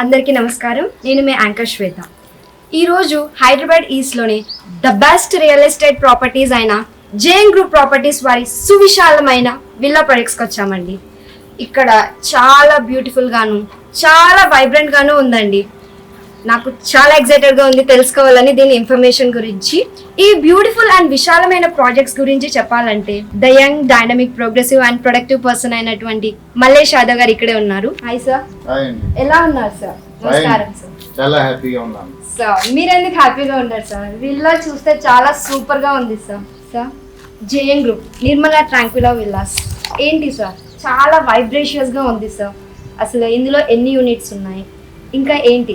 అందరికీ నమస్కారం. నేను మీ యాంకర్ శ్వేత. ఈరోజు హైదరాబాద్ ఈస్ట్లోని the best real estate properties అయిన జేఎన్ గ్రూప్ ప్రాపర్టీస్ వారి సువిశాలమైన విల్లా ప్రాజెక్ట్స్కి వచ్చామండి. ఇక్కడ చాలా బ్యూటిఫుల్గాను చాలా వైబ్రెంట్గాను ఉందండి. నాకు చాలా ఎక్సైటెడ్గా ఉంది తెలుసుకోవాలని దీని ఇన్ఫర్మేషన్ గురించి. ఈ బ్యూటిఫుల్ అండ్ విశాలమైన ప్రాజెక్ట్స్ గురించి చెప్పాలంటే the young dynamic progressive and productive person అయినటువంటి మల్లేష్ యాదవ్ గారు ఇక్కడే ఉన్నారు. Hi sir. ఎలా ఉన్నారు సార్? నమస్కారం సార్. చాలా హ్యాపీగా ఉన్నాను సార్. మీరు ఎందుకు హ్యాపీగా ఉన్నారు సార్? విల్లా చూస్తే చాలా సూపర్ గా ఉంది sir. Sir JN group Nirmala Tranquila villas ఏంటి సార్, చాలా వైబ్రేషియస్ గా ఉంది సార్. అసలు ఇందులో ఎన్ని యూనిట్స్ ఉన్నాయి, ఇంకా ఏంటి,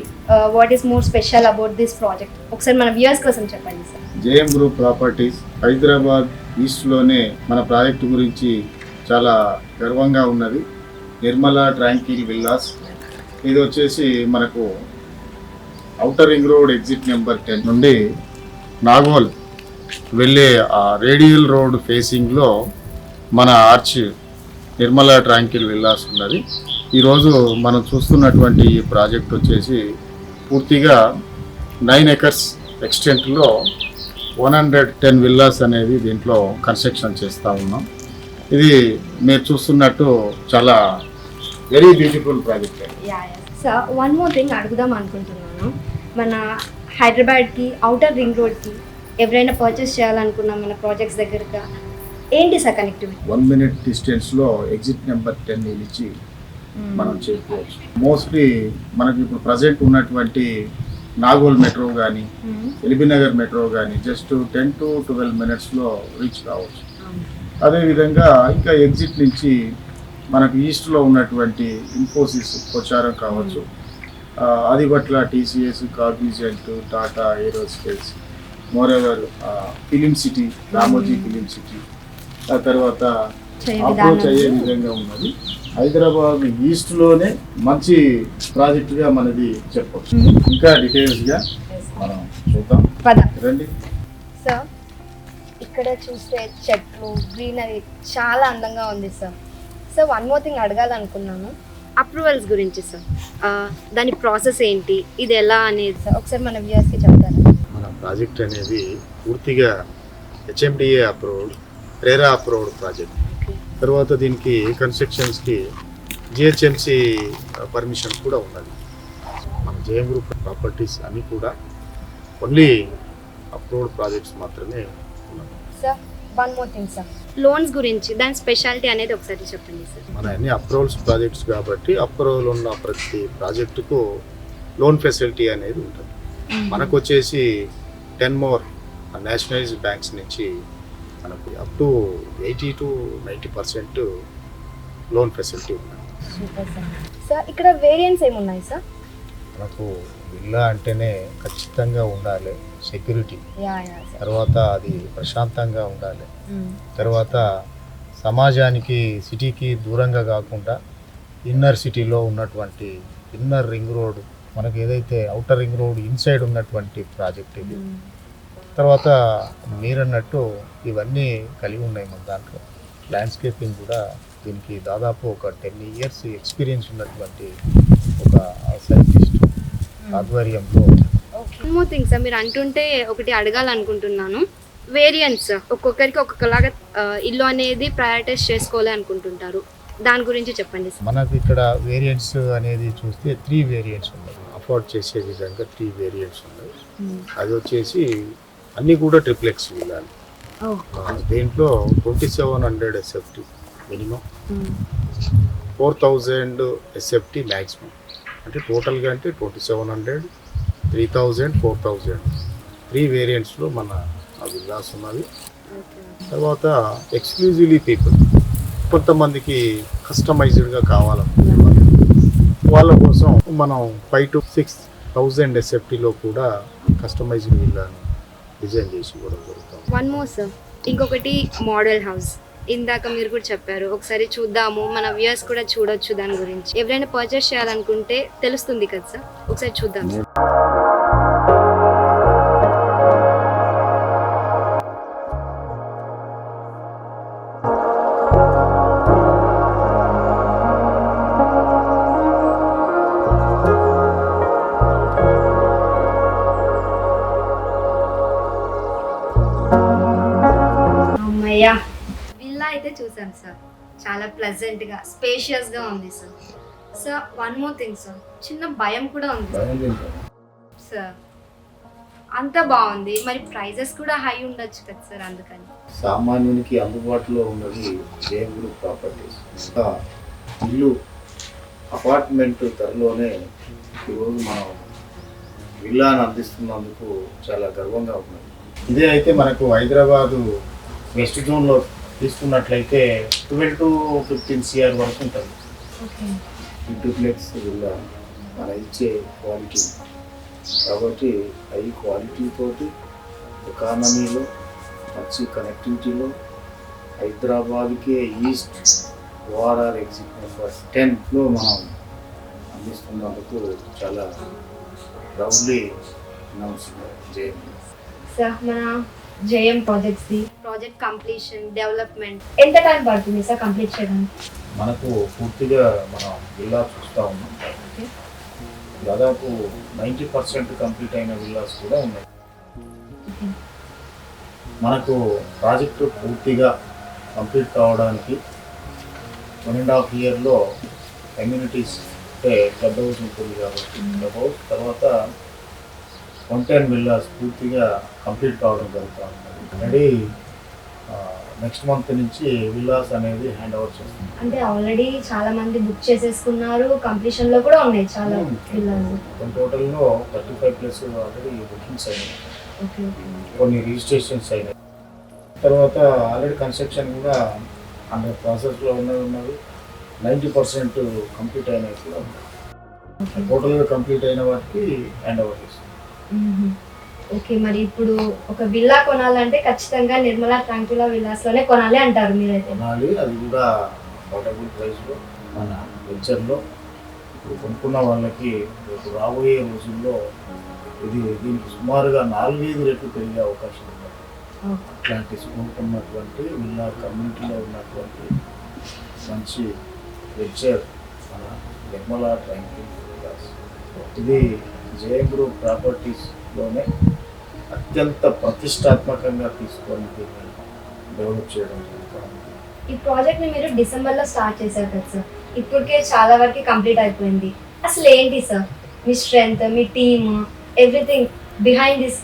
what is more special about this project ఒకసారి మన వ్యూయర్స్ కోసం చెప్పండి sir. JM group properties Hyderabad ఈస్ట్లోనే మన ప్రాజెక్టు గురించి చాలా గర్వంగా ఉన్నది. నిర్మలా ట్రాంక్విల్ విల్లాస్ ఇది వచ్చేసి మనకు outer ring road exit number 10 నుండి నాగోల్ వెళ్ళే ఆ రేడియల్ రోడ్ ఫేసింగ్లో మన ఆర్చ్ నిర్మలా ట్రాంక్విల్ విల్లాస్ ఉన్నది. ఈరోజు మనం చూస్తున్నటువంటి ఈ ప్రాజెక్ట్ వచ్చేసి పూర్తిగా 9 ఎకర్స్ ఎక్స్టెంట్లో 110 విల్లాస్ అనేది దీంట్లో కన్స్ట్రక్షన్ చేస్తూ ఉన్నాం. ఇది మీరు చూస్తున్నట్టు చాలా very beautiful project. Sir one more thing అడుగుదాం అనుకుంటున్నాను. మన హైదరాబాద్కి ఔటర్ రింగ్ రోడ్కి ఎవరైనా పర్చేస్ చేయాలనుకున్నాం మన ప్రాజెక్ట్స్ దగ్గరగా ఏంటి సార్ కనెక్టివిటీ? 1 మినిట్ డిస్టెన్స్లో ఎగ్జిట్ నెంబర్ 10 నిలిచి మనం చేసుకోవచ్చు. మోస్ట్లీ మనకి ఇప్పుడు ప్రజెంట్ ఉన్నటువంటి నాగోల్ మెట్రో కానీ ఎల్బీనగర్ మెట్రో కానీ జస్ట్ 10 to 12 మినిట్స్లో రీచ్ కావచ్చు. అదేవిధంగా ఇంకా ఎగ్జిట్ నుంచి మనకు ఈస్ట్లో ఉన్నటువంటి ఇన్ఫోసిస్ ప్రచారం కావచ్చు, Adibatla TCS, Cognizant, Tata aerospace, moreover film city, Ramoji film city, ఆ తర్వాత అప్రోచ్ అయ్యే విధంగా ఉన్నది. హైదరాబాద్ ఈస్ట్లోనే మంచి ప్రాజెక్టుగా మనది చెప్పవచ్చు. ఇంకా డీటెయిల్స్గా మనం చూద్దాం రండి. సార్ ఇక్కడ చూస్తే చెట్లు గ్రీనరీ చాలా అందంగా ఉంది sir. Sir one more thing అడగాలనుకున్నాను, అప్రూవల్స్ గురించి సార్. దాని ప్రాసెస్ ఏంటి, ఇది ఎలా అనేది సార్ ఒకసారి మన వ్యూయర్స్కి చెప్తారా? మన ప్రాజెక్ట్ అనేది పూర్తిగా HMDA approved, RERA approved project. తర్వాత దీనికి కన్స్ట్రక్షన్స్కి జిహెచ్ఎంసి పర్మిషన్ కూడా ఉన్నది. మన జేఎం గ్రూప్ ప్రాపర్టీస్ అన్నీ కూడా ఓన్లీ అప్రూవ్డ్ ప్రాజెక్ట్స్ మాత్రమే ఉన్నాయి. Sir one more thing sir, loans గురించి దాని స్పెషాలిటీ అనేది ఒకసారి చెప్పండి సార్. మన అన్ని అప్రూవల్స్ ప్రాజెక్ట్స్ కాబట్టి అప్రూవల్ ఉన్న ప్రతి ప్రాజెక్టుకు లోన్ ఫెసిలిటీ అనేది ఉంటుంది. మనకు వచ్చేసి 10 more నేషనలైజ్డ్ బ్యాంక్స్ నుంచి మనకు up to 80 to 90% loan facility ఉన్నాయి. సార్ ఇక్కడ వేరియంట్స్ ఏమున్నాయి సార్? మనకు విల్లా అంటేనే ఖచ్చితంగా ఉండాలి సెక్యూరిటీ, తర్వాత అది ప్రశాంతంగా ఉండాలి, తర్వాత సమాజానికి సిటీకి దూరంగా కాకుండా ఇన్నర్ సిటీలో ఉన్నటువంటి ఇన్నర్ రింగ్ రోడ్, మనకు ఏదైతే అవుటర్ రింగ్ రోడ్ ఇన్సైడ్ ఉన్నటువంటి ప్రాజెక్ట్ ఇది. తర్వాత మీరన్నట్టు ఇవన్నీ కలిగి ఉన్నాయి మన దాంట్లో. ల్యాండ్స్కేపింగ్ కూడా దీనికి దాదాపు ఒక 10 years ఎక్స్పీరియన్స్ ఉన్నటువంటి ఒక సైంటిస్ట్ ఆధ్వర్యంలో. మోర్ థింగ్ సార్, మీరు అంటుంటే ఒకటి అడగాలనుకుంటున్నాను. వేరియంట్స్ ఒక్కొక్కరికి ఒక్కొక్కలాగా ఇల్లు అనేది ప్రయారిటైజ్ చేసుకోవాలి అనుకుంటుంటారు, దాని గురించి చెప్పండి సార్. మనకు ఇక్కడ వేరియంట్స్ అనేది చూస్తే 3 వేరియంట్స్ ఉన్నాయి. అఫోర్డ్ చేసే విధంగా 3 వేరియంట్స్ ఉన్నాయి. అది వచ్చేసి అన్నీ కూడా ట్రిప్లెక్స్ విల్లాలు. దీంట్లో 2700 SFT మినిమం, 4000 SFT మ్యాక్సిమం. అంటే టోటల్గా అంటే 2700, 3000, 4000 3 వేరియంట్స్లో మన విల్లాస్ ఉన్నవి. తర్వాత ఎక్స్క్లూజివ్లీ పీపుల్, కొంతమందికి కస్టమైజ్డ్గా కావాలనుకునే వాళ్ళ కోసం మనం 5 to 6,000 SFTలో కూడా కస్టమైజ్డ్ విల్లాను డిజైన్ చేసి కూడా జరుగుతాం. వన్ మోర్ సార్, ఇంకొకటి మోడల్ హౌస్ ఇందాక మీరు కూడా చెప్పారు, ఒకసారి చూద్దాము, మన వ్యూయర్స్ కూడా చూడొచ్చు దాని గురించి. ఎవరైనా పర్చేస్ చేయాలనుకుంటే తెలుస్తుంది కదా సార్, ఒకసారి చూద్దాం. అమ్మయ్యా. విల్లా అయితే చూసాం సార్, చాలా ప్లెజెంట్గా స్పేషియస్గా ఉంది sir. Sir one more thing sir, చిన్న భయం కూడా ఉంది సార్. అంత బాగుంది, మరి ప్రైజెస్ కూడా హై ఉండొచ్చు కదా సార్, అందుకని. సామాన్యునికి అందుబాటులో ఉన్నది జేఎం గ్రూప్ ప్రాపర్టీస్. ఇంకా ఇల్లు అపార్ట్మెంట్ ధరలోనే ఈరోజు మనం విల్లాను అందిస్తున్నందుకు చాలా గర్వంగా ఉన్నది. ఇదే అయితే మనకు హైదరాబాదు వెస్ట్ జోన్లో తీసుకున్నట్లయితే 12 to 15 CR వరకు ఉంటుంది. డూప్లెక్స్ విల్లా మన ఇచ్చే క్వాలిటీ కాబట్టి హై క్వాలిటీ తోటి ఎకానమీలో మంచి కనెక్టివిటీలో హైదరాబాద్కే ఈస్ట్ ఓఆర్ఆర్ ఎగ్జిట్ నెంబర్ 10లో మనం అందిస్తున్నందుకు చాలా ప్రౌడ్లీ అనౌన్స్ జేఎం. సార్ మన జేఎం ప్రాజెక్ట్ కంప్లీషన్ డెవలప్మెంట్ ఎంత టైం పడుతుంది సార్ కంప్లీట్ చేయడానికి? మనకు పూర్తిగా మనం విల్లా చూస్తూ ఉన్నాం. దాదాపు 90% కంప్లీట్ అయిన విల్లాస్ కూడా ఉన్నాయి. మనకు ప్రాజెక్టు పూర్తిగా కంప్లీట్ కావడానికి 1.5 yearలో కమ్యూనిటీస్ అంటే క్లబ్ హౌస్ ఉంటుంది కాబట్టి క్లబ్ హౌస్ తర్వాత 110 విల్లాస్ పూర్తిగా కంప్లీట్ కావడం జరుగుతూ ఉంటుంది. ఆల్రెడీ నెక్స్ట్ మంత్ నుంచి విల్లాస్ అనేది హ్యాండ్ ఓవర్ చేస్తుంది. అంటే ఆల్రెడీ చాలా మంది బుక్ చేసేసుకున్నారు, కంప్లీషన్ లో కూడా ఉన్నాయి చాలా విల్లాస్. టోటల్లో 35+ ఆల్రెడీ బుకింగ్స్ అయినాయి, కొన్ని రిజిస్ట్రేషన్స్ అయినాయి. తర్వాత ఆల్రెడీ కన్స్ట్రక్షన్ కూడా అండర్ ప్రాసెస్లో ఉన్నవి 90% కంప్లీట్ అయినవి కూడా ఉన్నాయి. టోటల్గా కంప్లీట్ అయిన వాటికి హ్యాండ్ ఓవర్ చేస్తుంది. ఓకే, మరి ఇప్పుడు ఒక విల్లా కొనాలంటే ఖచ్చితంగా నిర్మలా ట్రాంక్విలా విల్లాస్ లోనే కొనాలి అంటారు మీరైతే? కొనాలి, అది కూడా అఫోర్డబుల్ ప్రైస్లో మన వెంచర్లో. ఇప్పుడు కొనుక్కున్న వాళ్ళకి రేపు రాబోయే రోజుల్లో దీనికి సుమారుగా 4-5 రెట్లు పెరిగే అవకాశం ఉంది. అట్లాంటి స్కూల్ ఉన్నటువంటి విల్లా కమ్యూనిటీలో ఉన్నటువంటి మంచి వెంచర్ మన నిర్మలా ట్రాంక్విలా విల్లాస్. ఇది జేఎం గ్రూప్ ప్రాపర్టీస్లోనే అత్యంత ప్రతిష్టాత్మకంగా తీసుకొని డెవలప్ చేయడం జరుగుతుంది. ఈ ప్రాజెక్ట్ని మీరు డిసెంబర్లో స్టార్ట్ చేశారు కదా సార్, ఇప్పటికే చాలా వరకు కంప్లీట్ అయిపోయింది. అసలు ఏంటి sir me strength, me team, everything behind this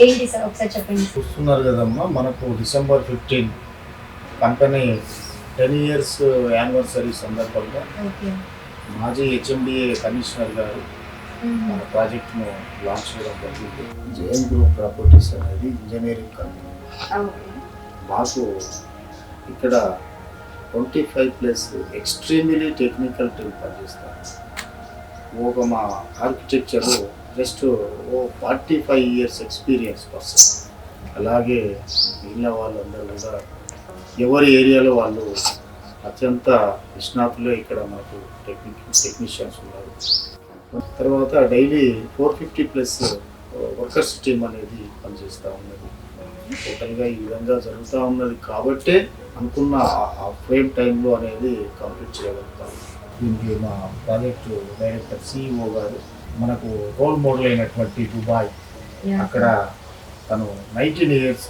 ఏంటి సార్ ఒకసారి చెప్పండి. చూస్తున్నారు కదమ్మా, మనకు December 15 కంపెనీ 10 years యానివర్సరీ సందర్భంగా మాజీ HMDA కమిషనర్ గారు మన ప్రాజెక్ట్ను లాంచ్ చేయడం జరిగింది. జేఎం గ్రూప్ ప్రాపర్టీస్ అనేది ఇంజనీరింగ్ కంపెనీ. మాకు ఇక్కడ 25+ ఎక్స్ట్రీమ్లీ టెక్నికల్ టీమ్ పనిచేస్తారు. మా architecture just 45 years experience person. అలాగే మిగిలిన వాళ్ళందరూ కూడా ఎవరి ఏరియాలో వాళ్ళు అత్యంత నిష్ణాతులే ఇక్కడ మనకు టెక్నీషియన్స్ ఉన్నారు. తర్వాత డైలీ 450+ వర్కర్స్ టీమ్ అనేది పనిచేస్తూ ఉన్నది. టోటల్గా ఈ విధంగా జరుగుతూ ఉన్నది కాబట్టే అనుకున్న ఆ ఫ్రేమ్ టైంలో అనేది కంప్లీట్ చేయగలుగుతాం. దీనికి మా ప్రాజెక్టు డైరెక్టర్ CEO గారు మనకు రోల్ మోడల్ అయినటువంటి దుబాయ్, అక్కడ తను 19 years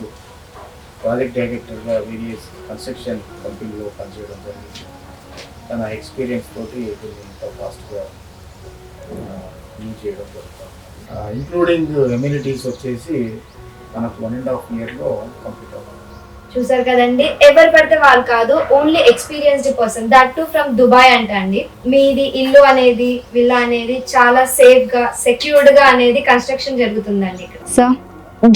ప్రాజెక్ట్ డైరెక్టర్గా వేరియస్ కన్స్ట్రక్షన్ కంపెనీలో పనిచేయడం జరిగింది. తన ఎక్స్పీరియన్స్ తోటి దీన్ని ఇంత ఫాస్ట్గా చేయడం జరుగుతుంది. ఇంక్లూడింగ్ ఎమ్యూనిటీస్ వచ్చేసి మనకు 1.5 yearలో కంప్లీట్ అవుతుంది. చూసారు కదండి, ఎవరు పడితే వాళ్ళు కాదు, only experienced person, that to from Dubai అంట అండి. మీది ఇల్లు అనేది విల్లా అనేది చాలా సేఫ్ గా సెక్యూర్డ్ గా అనేది కన్స్ట్రక్షన్ జరుగుతుందండి ఇక్కడ. సో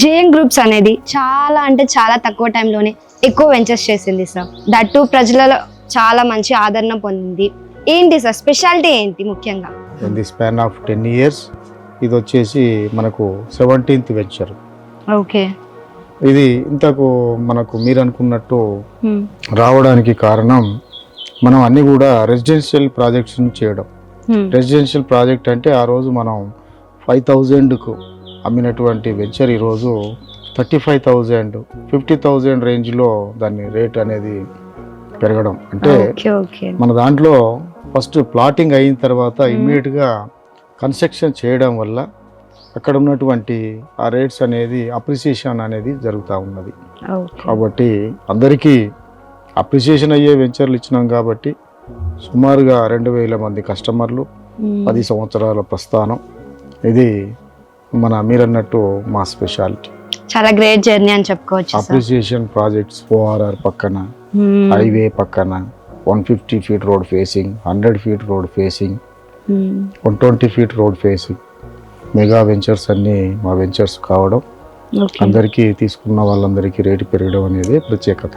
జేఎం గ్రూప్స్ అనేది చాలా అంటే చాలా తక్కువ టైంలోనే ఎక్కువ వెంచర్స్ చేసింది సార్. దట్ టు ప్రజలలో చాలా మంచి ఆదరణ పొందింది. ఏంటి సార్ స్పెషాలిటీ ఏంటి ముఖ్యంగా? In the span of 10 years ఇది వచ్చేసి మనకు 17th వెంచర్. ఓకే, ఇది ఇంతకు మనకు మీరు అనుకున్నట్టు రావడానికి కారణం మనం అన్ని కూడా రెసిడెన్షియల్ ప్రాజెక్ట్స్ చేయడం. రెసిడెన్షియల్ ప్రాజెక్ట్ అంటే ఆ రోజు మనం 5,000కు అమ్మినటువంటి వెంచర్ ఈరోజు 35,000, 50,000 రేంజ్లో దాని రేట్ అనేది పెరగడం. అంటే మన దాంట్లో ఫస్ట్ ప్లాటింగ్ అయిన తర్వాత ఇమ్మీడియట్గా కన్స్ట్రక్షన్ చేయడం వల్ల అక్కడ ఉన్నటువంటి ఆ రేట్స్ అనేది అప్రిసియేషన్ అనేది జరుగుతూ ఉన్నది. కాబట్టి అందరికీ అప్రిసియేషన్ అయ్యే వెంచర్లు ఇచ్చినాం కాబట్టి సుమారుగా 2000 మంది కస్టమర్లు, 10 సంవత్సరాల ప్రస్థానం. ఇది మీరన్నట్టు మా స్పెషాలిటీ. చాలా గ్రేట్ జర్నీ అని చెప్పుకోవచ్చు. అప్రిసియేషన్ ప్రాజెక్ట్స్ ORR పక్కన, హైవే పక్కన, 150 feet road facing, 100 feet road facing, 120 feet road facing mega ventures అన్నీ మా వెంచర్స్ కావడం, అందరికీ తీసుకున్న వాళ్ళందరికీ రేటు పెరగడం అనేది ప్రత్యేకత.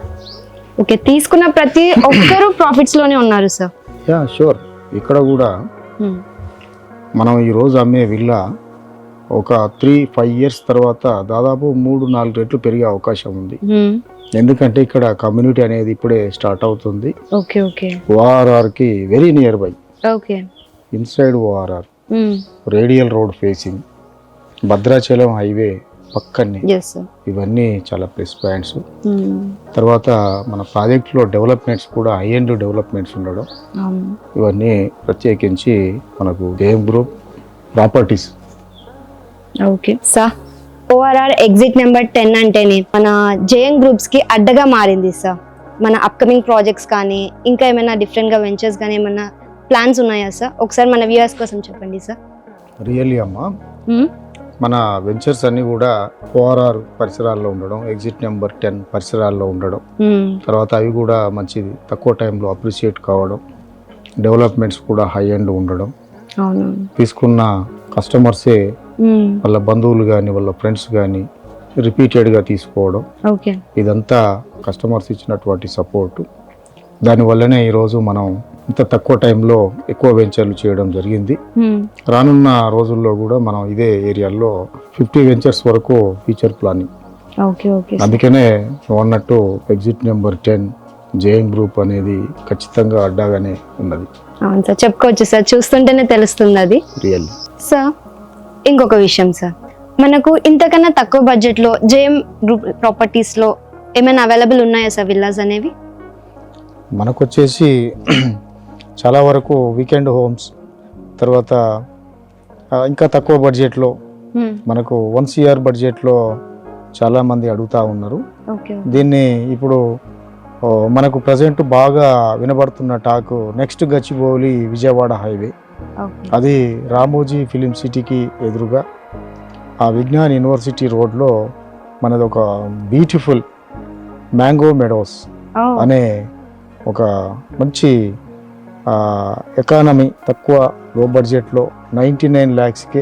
ఓకే, తీసుకున్న ప్రతి ఒక్కరు ప్రాఫిట్స్ లోనే ఉన్నారు సార్. Yeah sure. ఇక్కడ కూడా మనం ఈరోజు అమ్మే విల్లా ఒక 3-5 ఇయర్స్ తర్వాత దాదాపు 3-4 రెట్లు పెరిగే అవకాశం ఉంది. ఎందుకంటే ఇక్కడ కమ్యూనిటీ అనేది ఇప్పుడే స్టార్ట్ అవుతుంది. Okay okay. ORR కి very near by. Okay. Inside ORR, radial road facing, Bhadrachalam highway పక్కనే. ఇవన్నీ చాలా ప్లస్ పాయింట్స్. తర్వాత మన ప్రాజెక్ట్లో డెవలప్మెంట్స్ కూడా హై ఎండ్ డెవలప్మెంట్స్ ఉండడం, ఇవన్నీ ప్రత్యేకించి మనకు JM group properties. Okay sir, ORR exit number 10 అంటేనే మన జేఎం గ్రూప్స్ కి అడ్డగా మారింది సార్. మన అప్కమింగ్ ప్రాజెక్ట్స్ కానీ ఇంకా ఏమైనా డిఫరెంట్ గా వెంచర్స్ కానీ ఏమైనా ప్లాన్స్ ఉన్నాయా సార్? ఒకసారి మన వ్యూవర్స్ కోసం చెప్పండి సార్. రియల్లీ అమ్మా, మన వెంచర్స్ అన్ని కూడా ORR పరిసరాల్లో ఉండడం, ఎగ్జిట్ నెంబర్ 10 పరిసరాల్లో ఉండడం, తర్వాత అవి కూడా మంచిది తక్కువ టైంలో అప్రిషియేట్ కావడం, డెవలప్మెంట్స్ కూడా హై ఎండ్ ఉండడం, తీసుకున్న కస్టమర్సే వాళ్ళ బంధువులు కానీ వాళ్ళ ఫ్రెండ్స్ కానీ రిపీటెడ్గా తీసుకోవడం, ఇదంతా కస్టమర్స్ ఇచ్చినటువంటి సపోర్టు. దానివల్లనే ఈరోజు మనం ఇంత తక్కువ టైంలో ఎక్కువ వెంచర్లు చేయడం జరిగింది. రానున్న రోజుల్లో కూడా మనం ఇదే ఏరియాలో 50 వెంచర్స్ వరకు ఫ్యూచర్ ప్లానింగ్. అందుకనే అన్నట్టు ఎగ్జిట్ నెంబర్ 10 జేఎం గ్రూప్ అనేది ఖచ్చితంగా అడ్డాగానే ఉన్నది. అవును సార్, చెప్పుకోవచ్చు సార్, చూస్తుంటేనే తెలుస్తుంది అది. రియల్ సార్, ఇంకొక విషయం సార్, మనకు ఇంతకన్నా తక్కువ బడ్జెట్లో జేఎం గ్రూప్ ప్రాపర్టీస్లో ఏమైనా అవైలబుల్ ఉన్నాయా సార్ విల్లాస్ అనేవి? మనకు వచ్చేసి చాలా వరకు వీకెండ్ హోమ్స్, తర్వాత ఇంకా తక్కువ బడ్జెట్లో మనకు 1 CR బడ్జెట్లో చాలా మంది అడుగుతూ ఉన్నారు. దీన్ని ఇప్పుడు మనకు ప్రజెంట్ బాగా వినబడుతున్న talk next Gachibowli Vijayawada highway, అది రామోజీ ఫిలిం సిటీకి ఎదురుగా ఆ విజ్ఞాన్ యూనివర్సిటీ రోడ్లో మనది ఒక బ్యూటిఫుల్ మ్యాంగో మెడోస్ అనే ఒక మంచి ఎకానమీ తక్కువ లో బడ్జెట్లో 99 lakhsకే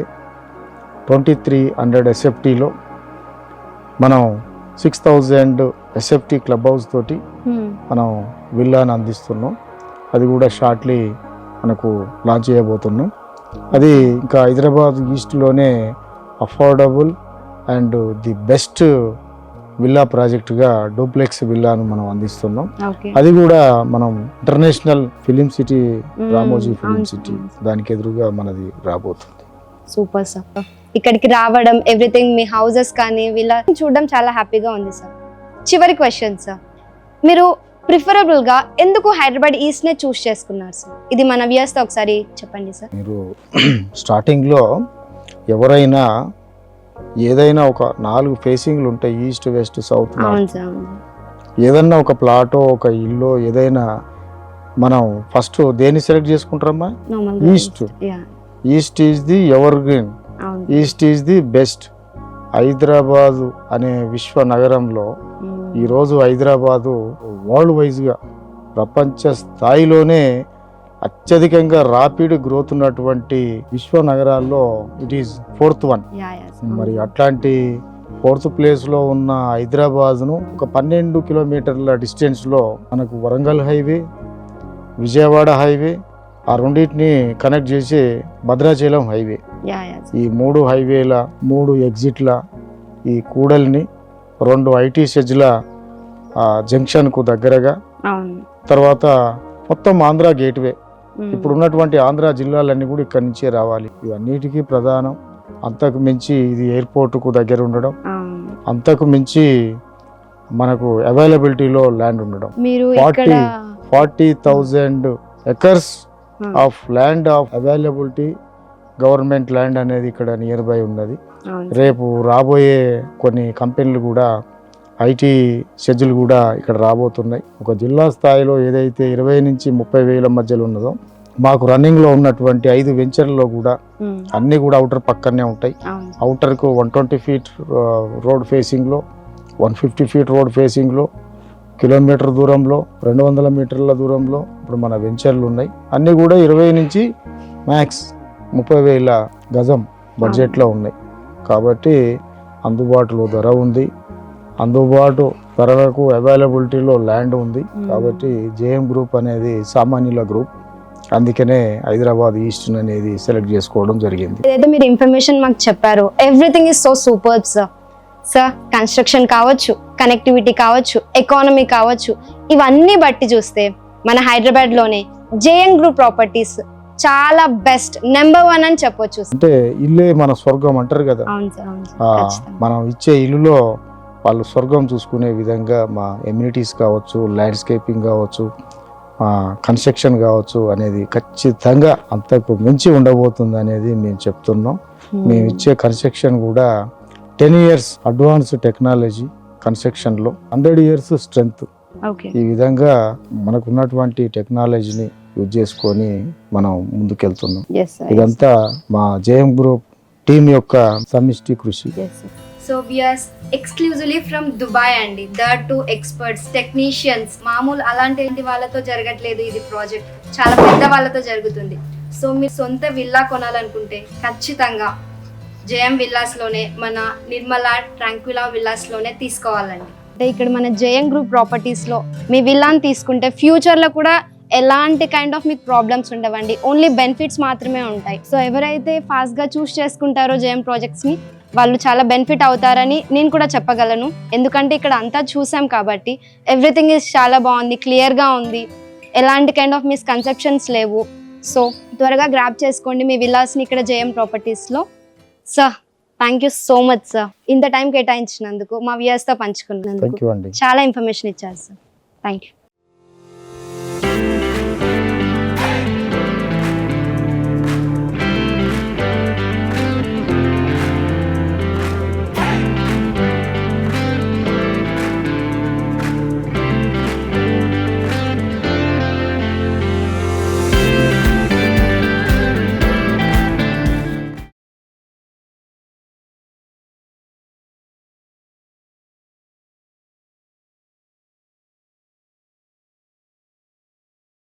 2300 SFTలో మనం 6000 SFT క్లబ్ హౌస్ తోటి మనం విల్లాను అందిస్తున్నాం. అది కూడా షార్ట్లీ మనకు లాంచ్ చేయబోతున్నాం. అది ఇంకా హైదరాబాద్ ఈస్ట్లోనే affordable and the best villa ప్రాజెక్టుగా డూప్లెక్స్ విల్లాను మనం అందిస్తున్నాం. అది కూడా మనం international film city, Ramoji film city దానికి ఎదురుగా మనది రాబోతుంది. సూపర్ సార్, ఇక్కడికి రావడం ఎవ్రీథింగ్, మీ హౌసెస్ కానీ విల్లా చూడడం చాలా హ్యాపీగా ఉంది సార్. చివరి క్వశ్చన్ సార్, మీరు ప్రిఫరబుల్ గా ఎందుకు హైదరాబాద్ ఈస్ట్ నే చూస్ చేసుకున్నారు సార్? ఇది మన వ్యూవర్స్ తో ఒకసారి చెప్పండి సార్. మీరు స్టార్టింగ్ లో ఎవరైనా ఏదైనా ఒక 4 ఫేసింగ్లు ఉంటాయి, ఈస్ట్ వెస్ట్ సౌత్ నార్త్. ఏదన్నా ఒక ప్లాటో ఒక ఇల్లు ఏదైనా మనం ఫస్ట్ దేన్ని సెలెక్ట్ చేసుకుంటారమ్మా? East. East is the evergreen, east is the best. Hyderabad అనే విశ్వ నగరంలో ఈరోజు హైదరాబాదు వరల్డ్ వైజ్గా ప్రపంచ స్థాయిలోనే అత్యధికంగా రాపిడ్ గ్రోత్ ఉన్నటువంటి విశ్వ నగరాల్లో ఇట్ ఈస్ 4th one. మరి అట్లాంటి 4th ప్లేస్లో ఉన్న హైదరాబాద్ను ఒక 12 కిలోమీటర్ల డిస్టెన్స్లో మనకు వరంగల్ హైవే, విజయవాడ హైవే, ఆ రెండింటిని కనెక్ట్ చేసే భద్రాచలం హైవే, ఈ 3 హైవేల 3 ఎగ్జిట్ల ఈ కూడల్ని 2 ఐటీ సెజ్ల జంక్షన్కు దగ్గరగా, తర్వాత మొత్తం ఆంధ్ర గేట్వే, ఇప్పుడు ఉన్నటువంటి ఆంధ్ర జిల్లాలన్నీ కూడా ఇక్కడి నుంచే రావాలి. ఇవన్నిటికీ ప్రధానం. అంతకు మించి ఇది ఎయిర్పోర్ట్కు దగ్గర ఉండడం, అంతకు మించి మనకు అవైలబిలిటీలో ల్యాండ్ ఉండడం. 40,000 acres of land of availability government land అనేది ఇక్కడ నియర్ బై ఉన్నది. అవును. రేపు రాబోయే కొన్ని కంపెనీలు కూడా ఐటీ షెడ్యూల్ కూడా ఇక్కడ రాబోతున్నాయి. ఒక జిల్లా స్థాయిలో ఏదైతే 20 నుంచి 30 వేల మధ్యలో ఉన్నదో మాకు రన్నింగ్లో ఉన్నటువంటి 5 వెంచర్లలో కూడా అన్నీ కూడా అవుటర్ పక్కనే ఉంటాయి. అవును. అవుటర్కు 120 ఫీట్ రోడ్ ఫేసింగ్లో, 150 ఫీట్ రోడ్ ఫేసింగ్లో, కిలోమీటర్ దూరంలో, 200 మీటర్ల దూరంలో ఇప్పుడు మన వెంచర్లు ఉన్నాయి. అన్నీ కూడా 20 నుంచి మ్యాక్స్ 30 వేల గజం బడ్జెట్లో ఉన్నాయి. కాబట్టి అందుబాటులో ధర ఉంది, అందుబాటు ధరలకు అవైలబిలిటీలో ల్యాండ్ ఉంది. కాబట్టి జేఎం గ్రూప్ అనేది సామాన్యుల గ్రూప్, అందుకనే హైదరాబాద్ ఈస్ట్ అనేది సెలెక్ట్ చేసుకోవడం జరిగింది. ఏదైతే మీరు ఇన్ఫర్మేషన్ మాకు చెప్పారో everything is so super sir. Construction కావచ్చు, కనెక్టివిటీ కావచ్చు, ఎకానమీ కావచ్చు, ఇవన్నీ బట్టి చూస్తే మన హైదరాబాద్లోనే జేఎం గ్రూప్ ప్రాపర్టీస్ చాలా బెస్ట్, నెంబర్ 1 అని చెప్పొచ్చు. అంటే ఇల్లే మన స్వర్గం అంటారు కదా. అవును సార్, అవును సార్. మనం ఇచ్చే ఇల్లులో వాళ్ళు స్వర్గం చూసుకునే విధంగా మా ఎమ్యూనిటీస్ కావచ్చు, ల్యాండ్స్కేపింగ్ కావచ్చు, కన్స్ట్రక్షన్ కావచ్చు అనేది ఖచ్చితంగా అంతకు మించి ఉండబోతుంది అనేది మేము చెప్తున్నాం. మేము ఇచ్చే కన్స్ట్రక్షన్ కూడా 10 years అడ్వాన్స్ టెక్నాలజీ కన్స్ట్రక్షన్లో, 100 years స్ట్రెంగ్త్. ఈ విధంగా మనకు ఉన్నటువంటి టెక్నాలజీని యూజ్ చేసుకొని మనం ముందుకెళ్తున్నాం. ఇదంతా మా జేఎం గ్రూప్ టీం యొక్క సమిష్టి కృషి. So weirs exclusively from Dubai అండి, దట్ టు ఎక్స్పర్ట్స్, టెక్నీషియన్స్, మామూలు అలాంటి వాళ్ళతో జరగట్లేదు ఇది ప్రాజెక్ట్, చాలా పెద్ద వాళ్ళతో జరుగుతుంది. సో మీరు సొంత విల్లా కొనాలనుకుంటే ఖచ్చితంగా జేఎం విల్లాస్లోనే, మన నిర్మల ట్రాంక్విలా విల్లాస్లోనే తీసుకోవాలండి. అంటే ఇక్కడ మన జేఎం గ్రూప్ ప్రాపర్టీస్లో మీ విల్లాని తీసుకుంటే ఫ్యూచర్లో కూడా ఎలాంటి కైండ్ ఆఫ్ మీకు ప్రాబ్లమ్స్ ఉండవండి, ఓన్లీ బెనిఫిట్స్ మాత్రమే ఉంటాయి. సో ఎవరైతే ఫాస్ట్గా చూస్ చేసుకుంటారో జేఎం ప్రాజెక్ట్స్ని వాళ్ళు చాలా బెనిఫిట్ అవుతారని నేను కూడా చెప్పగలను. ఎందుకంటే ఇక్కడ అంతా చూసాం కాబట్టి ఎవ్రీథింగ్ ఈజ్ చాలా బాగుంది, క్లియర్గా ఉంది, ఎలాంటి కైండ్ ఆఫ్ మిస్కన్సెప్షన్స్ లేవు. సో త్వరగా గ్రాప్ చేసుకోండి మీ విల్లాస్ని ఇక్కడ జేఎం ప్రాపర్టీస్లో. Sir thank you so much sir, ఇంత టైం కేటాయించినందుకు, మా వ్యూయర్స్తో పంచుకున్నందుకు, చాలా ఇన్ఫర్మేషన్ ఇచ్చారు సార్. Thank you.